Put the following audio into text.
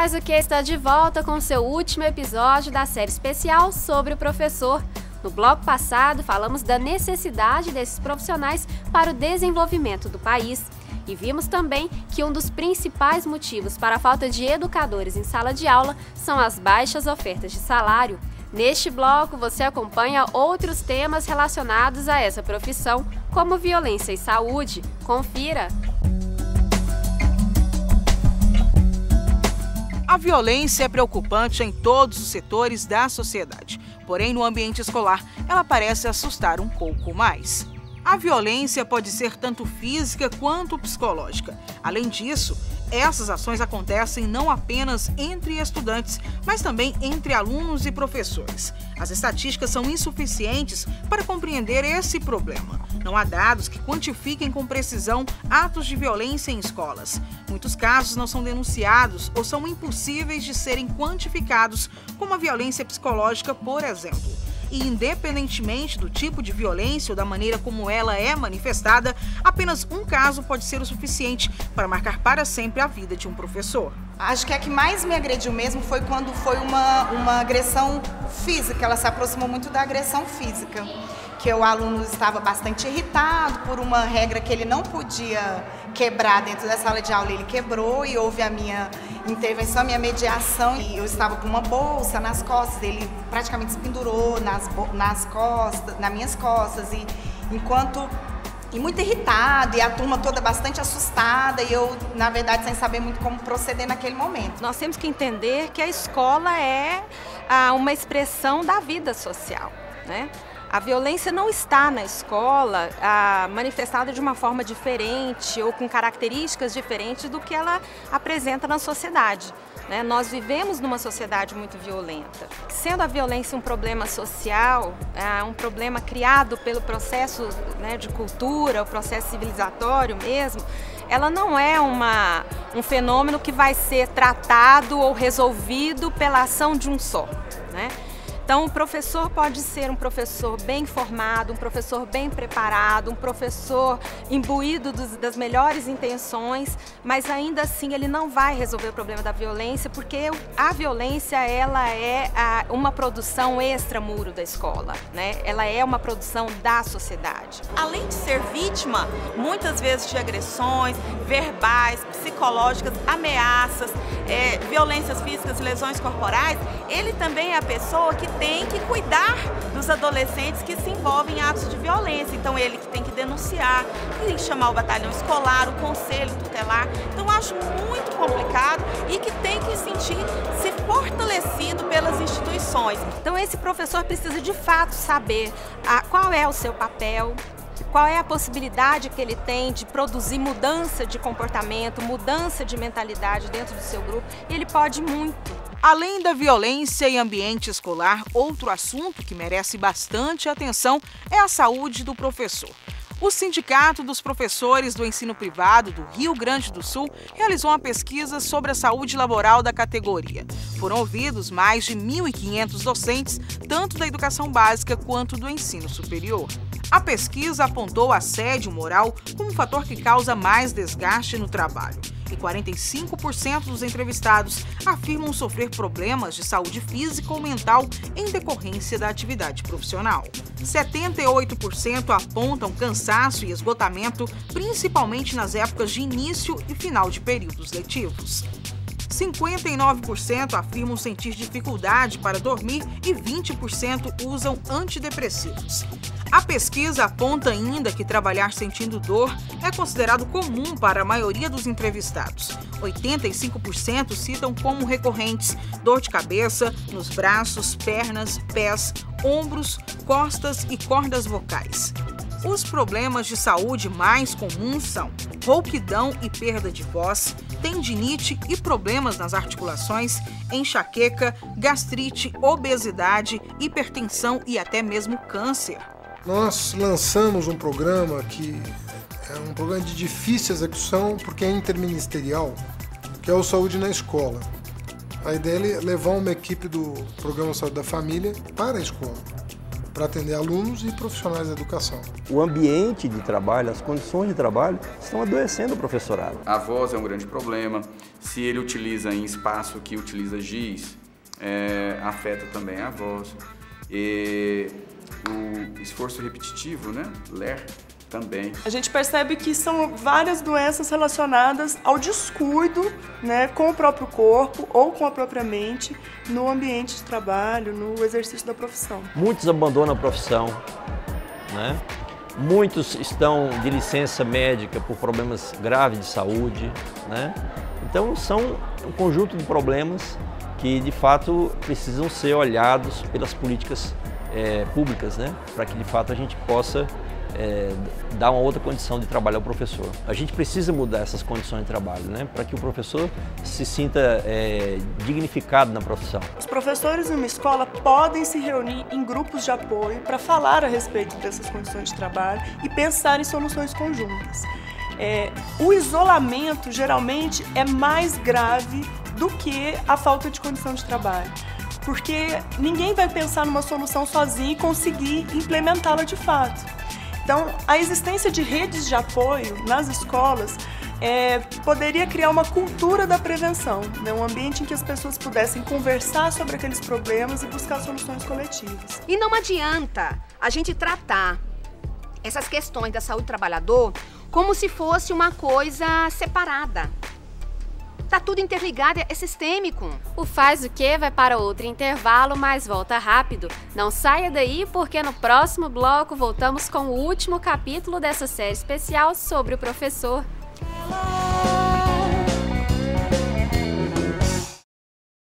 Faz o Que está de volta com seu último episódio da série especial sobre o professor. No bloco passado, falamos da necessidade desses profissionais para o desenvolvimento do país. E vimos também que um dos principais motivos para a falta de educadores em sala de aula são as baixas ofertas de salário. Neste bloco, você acompanha outros temas relacionados a essa profissão, como violência e saúde. Confira! A violência é preocupante em todos os setores da sociedade, porém no ambiente escolar ela parece assustar um pouco mais. A violência pode ser tanto física quanto psicológica. Além disso, essas ações acontecem não apenas entre estudantes, mas também entre alunos e professores. As estatísticas são insuficientes para compreender esse problema. Não há dados que quantifiquem com precisão atos de violência em escolas. Muitos casos não são denunciados ou são impossíveis de serem quantificados, como a violência psicológica, por exemplo. E independentemente do tipo de violência ou da maneira como ela é manifestada, apenas um caso pode ser o suficiente para marcar para sempre a vida de um professor. Acho que a que mais me agrediu mesmo foi quando foi uma agressão física. Ela se aproximou muito da agressão física, que o aluno estava bastante irritado por uma regra que ele não podia quebrar dentro da sala de aula. Ele quebrou e houve a minha intervenção, a minha mediação. E eu estava com uma bolsa nas costas, ele praticamente se pendurou nas minhas costas. E muito irritado, e a turma toda bastante assustada, e eu, na verdade, sem saber muito como proceder naquele momento. Nós temos que entender que a escola é uma expressão da vida social, né? A violência não está na escola manifestada de uma forma diferente ou com características diferentes do que ela apresenta na sociedade, né? Nós vivemos numa sociedade muito violenta. Sendo a violência um problema social, um problema criado pelo processo, né, de cultura, o processo civilizatório mesmo, ela não é um fenômeno que vai ser tratado ou resolvido pela ação de um só, né? Então, o professor pode ser um professor bem formado, um professor bem preparado, um professor imbuído das melhores intenções, mas ainda assim ele não vai resolver o problema da violência, porque a violência ela é uma produção extramuro da escola, né? Ela é uma produção da sociedade. Além de ser vítima, muitas vezes de agressões verbais, psicológicas, ameaças, violências físicas, lesões corporais, ele também é a pessoa que tem que cuidar dos adolescentes que se envolvem em atos de violência. Então ele que tem que denunciar, tem que chamar o batalhão escolar, o conselho tutelar. Então acho muito complicado e que tem que sentir-se fortalecido pelas instituições. Então esse professor precisa de fato saber qual é o seu papel, qual é a possibilidade que ele tem de produzir mudança de comportamento, mudança de mentalidade dentro do seu grupo, e ele pode muito. Além da violência em ambiente escolar, outro assunto que merece bastante atenção é a saúde do professor. O Sindicato dos Professores do Ensino Privado do Rio Grande do Sul realizou uma pesquisa sobre a saúde laboral da categoria. Foram ouvidos mais de 1.500 docentes, tanto da educação básica quanto do ensino superior. A pesquisa apontou assédio moral como um fator que causa mais desgaste no trabalho. E 45% dos entrevistados afirmam sofrer problemas de saúde física ou mental em decorrência da atividade profissional. 78% apontam cansaço e esgotamento, principalmente nas épocas de início e final de períodos letivos. 59% afirmam sentir dificuldade para dormir e 20% usam antidepressivos. A pesquisa aponta ainda que trabalhar sentindo dor é considerado comum para a maioria dos entrevistados. 85% citam como recorrentes dor de cabeça nos braços, pernas, pés, ombros, costas e cordas vocais. Os problemas de saúde mais comuns são rouquidão e perda de voz, tendinite e problemas nas articulações, enxaqueca, gastrite, obesidade, hipertensão e até mesmo câncer. Nós lançamos um programa que é um programa de difícil execução porque é interministerial, que é o Saúde na Escola. A ideia é levar uma equipe do Programa Saúde da Família para a escola, para atender alunos e profissionais da educação. O ambiente de trabalho, as condições de trabalho estão adoecendo o professorado. A voz é um grande problema, Se ele utiliza em espaço que utiliza giz, afeta também a voz. E o esforço repetitivo, né? LER, também. A gente percebe que são várias doenças relacionadas ao descuido, né, com o próprio corpo ou com a própria mente no ambiente de trabalho, no exercício da profissão. Muitos abandonam a profissão, né? Muitos estão de licença médica por problemas graves de saúde, né? Então são um conjunto de problemas que de fato precisam ser olhados pelas políticas públicas, né? Para que de fato a gente possa dar uma outra condição de trabalho ao professor. A gente precisa mudar essas condições de trabalho, né? Para que o professor se sinta dignificado na profissão. Os professores em uma escola podem se reunir em grupos de apoio para falar a respeito dessas condições de trabalho e pensar em soluções conjuntas. O isolamento geralmente é mais grave do que a falta de condição de trabalho, porque ninguém vai pensar numa solução sozinho e conseguir implementá-la de fato. Então, a existência de redes de apoio nas escolas poderia criar uma cultura da prevenção, né? Um ambiente em que as pessoas pudessem conversar sobre aqueles problemas e buscar soluções coletivas. E não adianta a gente tratar essas questões da saúde do trabalhador como se fosse uma coisa separada. Tá tudo interligado, é sistêmico. O Faz o Quê vai para outro intervalo, mas volta rápido. Não saia daí, porque no próximo bloco voltamos com o último capítulo dessa série especial sobre o professor.